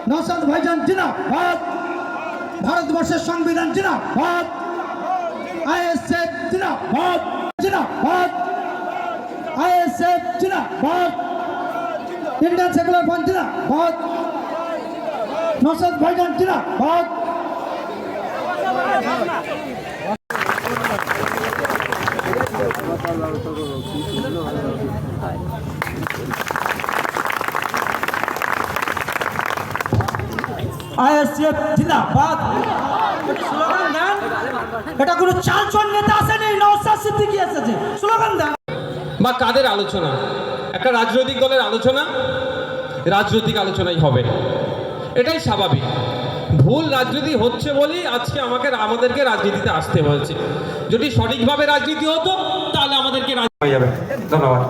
নওশাদ ভাইজান জিন্দাবাদ, ভারতবর্ষের সংবিধান জিন্দাবাদ, আইএসএফ জিন্দাবাদ, জিন্দাবাদ, আইএসএফ জিন্দাবাদ, ইন্ডিয়ান সেকুলার ফ্রন্ট জিন্দাবাদ, নওশাদ ভাইজান জিন্দাবাদ। আইএসএফ জিন্দাবাদ। স্লোগান দেন, এটা কোনো চালচল নেতা আসেনি, নওশাদ সিদ্দিকী এসেছে, স্লোগান দেন। বা কাদের আলোচনা? একটা রাজনৈতিক দলের আলোচনা রাজনৈতিক আলোচনাই হবে, এটাই স্বাভাবিক। ভুল রাজনীতি হচ্ছে বলেই আজকে আমাদেরকে রাজনীতিতে আসতে হয়েছে। যদি সঠিকভাবে রাজনীতি হতো তাহলে আমাদেরকে হয়ে যাবে। ধন্যবাদ।